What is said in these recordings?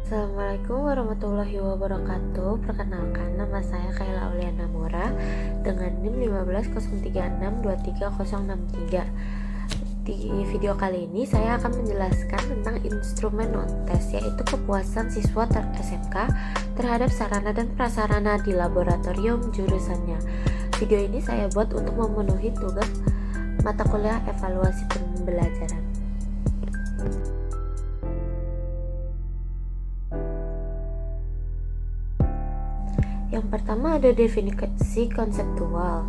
Assalamualaikum warahmatullahi wabarakatuh. Perkenalkan, nama saya Kayla Auliana Mora dengan NIM 1503623063. Di video kali ini saya akan menjelaskan tentang instrumen non-tes, yaitu kepuasan siswa SMK terhadap sarana dan prasarana di laboratorium jurusannya. Video ini saya buat untuk memenuhi tugas mata kuliah evaluasi pembelajaran. Yang pertama ada definisi konseptual.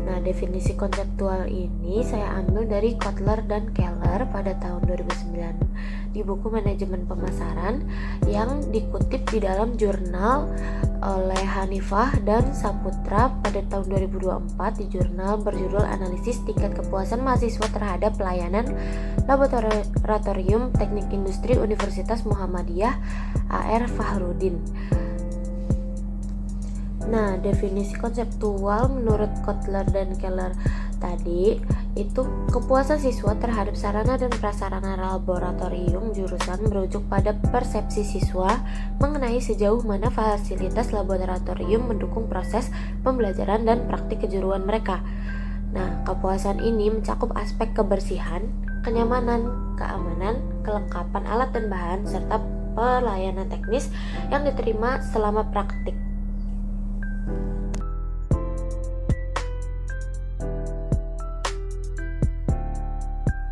Nah, definisi konseptual ini saya ambil dari Kotler dan Keller pada tahun 2009 di buku Manajemen Pemasaran yang dikutip di dalam jurnal oleh Hanifah dan Saputra pada tahun 2024 di jurnal berjudul Analisis Tingkat Kepuasan Mahasiswa Terhadap Pelayanan Laboratorium Teknik Industri Universitas Muhammadiyah AR Fahrudin. Nah, definisi konseptual menurut Kotler dan Keller tadi itu kepuasan siswa terhadap sarana dan prasarana laboratorium jurusan merujuk pada persepsi siswa mengenai sejauh mana fasilitas laboratorium mendukung proses pembelajaran dan praktik kejuruan mereka. Nah, kepuasan ini mencakup aspek kebersihan, kenyamanan, keamanan, kelengkapan alat dan bahan, serta pelayanan teknis yang diterima selama praktik.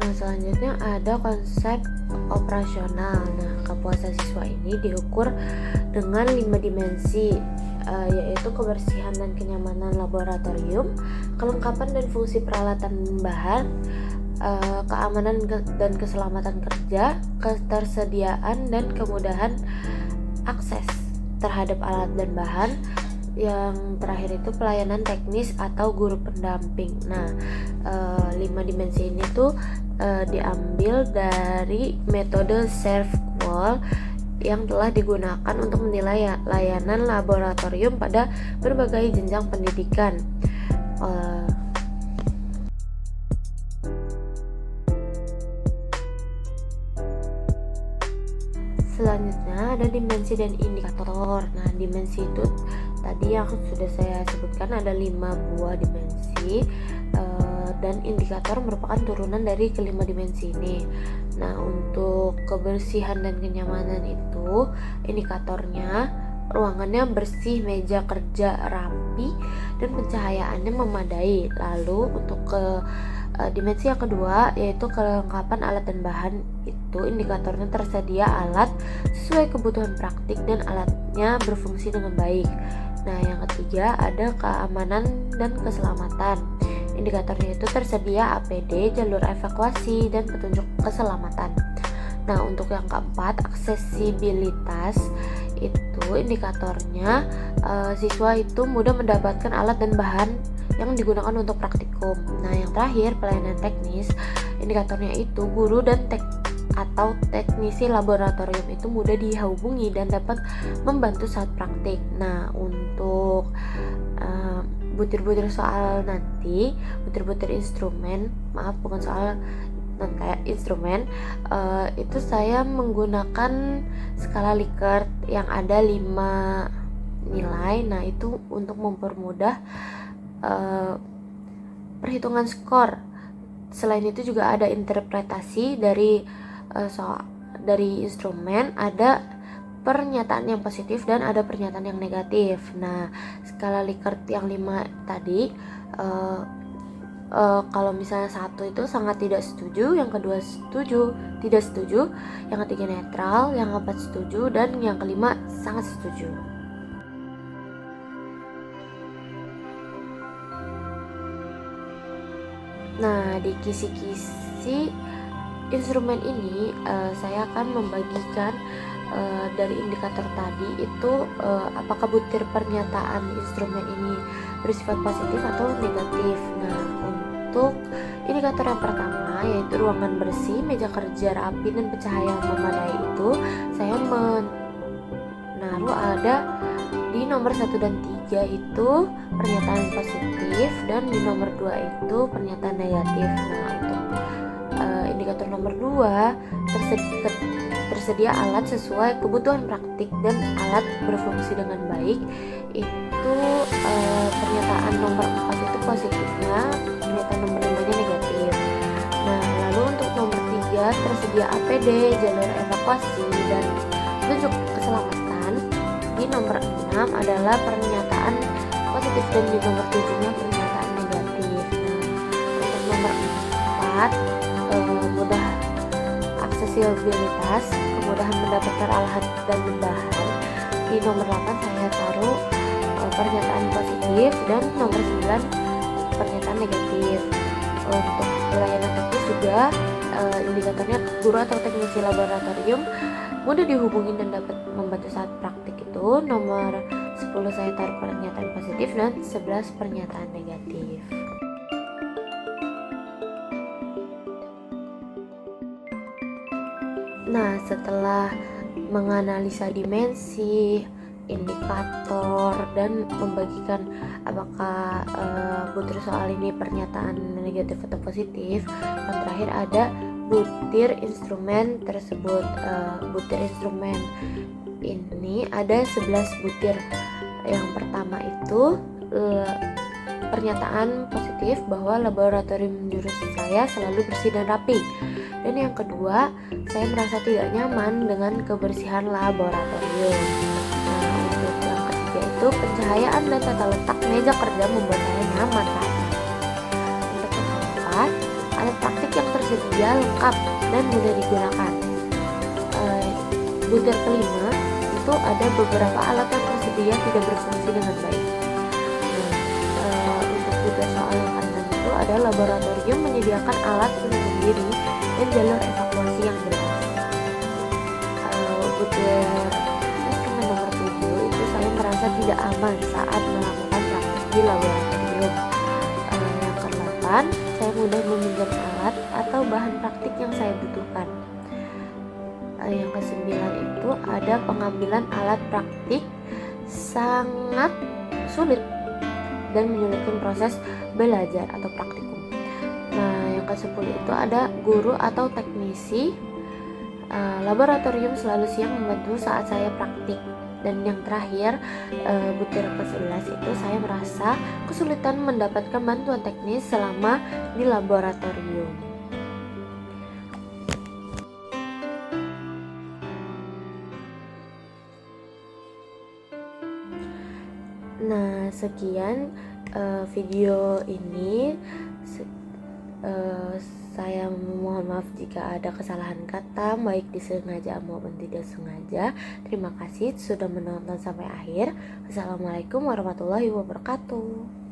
Nah, selanjutnya ada konsep operasional. Nah, kepuasan siswa ini diukur dengan 5 dimensi, yaitu kebersihan dan kenyamanan laboratorium, kelengkapan dan fungsi peralatan bahan, keamanan dan keselamatan kerja, ketersediaan dan kemudahan akses terhadap alat dan bahan. Yang terakhir itu pelayanan teknis atau guru pendamping. Nah, 5 dimensi ini tuh diambil dari metode SERVQUAL yang telah digunakan untuk menilai layanan laboratorium pada berbagai jenjang pendidikan. Selanjutnya ada dimensi dan indikator. Nah, dimensi itu tadi yang sudah saya sebutkan ada 5 buah dimensi, dan indikator merupakan turunan dari kelima dimensi ini. Nah, untuk kebersihan dan kenyamanan itu indikatornya ruangannya bersih, meja kerja rapi, dan pencahayaannya memadai. Lalu untuk dimensi yang kedua yaitu kelengkapan alat dan bahan, itu indikatornya tersedia alat sesuai kebutuhan praktik dan alatnya berfungsi dengan baik. Nah, yang ketiga ada keamanan dan keselamatan. Indikatornya itu tersedia APD, jalur evakuasi, dan petunjuk keselamatan. Nah, untuk yang keempat aksesibilitas, itu indikatornya siswa itu mudah mendapatkan alat dan bahan yang digunakan untuk praktikum. Nah, yang terakhir pelayanan teknis, indikatornya itu guru dan atau teknisi laboratorium itu mudah dihubungi dan dapat membantu saat praktik. Nah, untuk butir-butir soal nanti, butir-butir instrumen, bukan soal kayak instrumen, itu saya menggunakan skala Likert yang ada 5 nilai. Nah, itu untuk mempermudah perhitungan skor. Selain itu juga ada interpretasi dari dari instrumen, ada pernyataan yang positif dan ada pernyataan yang negatif. Nah, skala Likert yang 5 tadi, kalau misalnya 1 itu sangat tidak setuju, yang kedua setuju, tidak setuju, yang ketiga netral, yang keempat setuju, dan yang kelima sangat setuju. Nah, di kisi-kisi instrumen ini saya akan membagikan dari indikator tadi itu apakah butir pernyataan instrumen ini bersifat positif atau negatif. Nah, untuk indikator yang pertama yaitu ruangan bersih, meja kerja rapi, dan pencahayaan memadai, itu saya menaruh ada di nomor 1 dan 3 itu pernyataan positif, dan di nomor 2 itu pernyataan negatif. Nah, untuk indikator nomor 2 tersedia tersedia alat sesuai kebutuhan praktik dan alat berfungsi dengan baik, itu pernyataan nomor 4 itu positifnya, pernyataan nomor 5-nya negatif. Nah, lalu untuk nomor 3 tersedia APD, jalur evakuasi, dan petunjuk keselamatan. Di nomor 6 adalah pernyataan positif dan di nomor 7-nya pernyataan negatif. Nah, untuk nomor 4 mudah aksesibilitas, kemudahan mendapatkan alat dan bahan. Di nomor 8 saya taruh pernyataan positif dan nomor 9 pernyataan negatif. Untuk pelayanan teknis juga indikatornya guru atau teknisi laboratorium mudah dihubungi dan dapat membantu saat praktik. Itu nomor 10 saya taruh pernyataan positif dan 11 pernyataan negatif. Nah, setelah menganalisa dimensi, indikator, dan membagikan apakah butir soal ini pernyataan negatif atau positif, yang terakhir ada butir instrumen tersebut. Butir instrumen ini ada 11 butir. Yang pertama itu pernyataan positif bahwa laboratorium jurusan saya selalu bersih dan rapi. Dan yang kedua, saya merasa tidak nyaman dengan kebersihan laboratorium. Nah, untuk yang ketiga itu pencahayaan dan tata letak meja kerja membuat saya nyaman rasanya. Untuk yang keempat, alat praktik yang tersedia lengkap dan mudah digunakan. Butir kelima itu ada beberapa alat yang tersedia tidak berfungsi dengan baik. Untuk butir soal yang keenam itu ada laboratorium menyediakan alat untuk berdiri dan jalur evakuasi yang jelas. Butir instrumen nomor 7 itu saya merasa tidak aman saat melakukan praktik di laboratorium. Yang ke-8, saya mudah meminjam alat atau bahan praktik yang saya butuhkan. Yang ke-9 itu ada pengambilan alat praktik sangat sulit dan menyulitkan proses belajar atau praktikum. Nah, yang ke-10 itu ada guru atau teknisi laboratorium selalu siap membantu saat saya praktik. Dan yang terakhir, butir ke-11 itu saya merasa kesulitan mendapatkan bantuan teknis selama di laboratorium. Nah, sekian video ini. Saya mohon maaf jika ada kesalahan kata, baik disengaja maupun tidak sengaja. Terima kasih sudah menonton sampai akhir. Wassalamualaikum warahmatullahi wabarakatuh.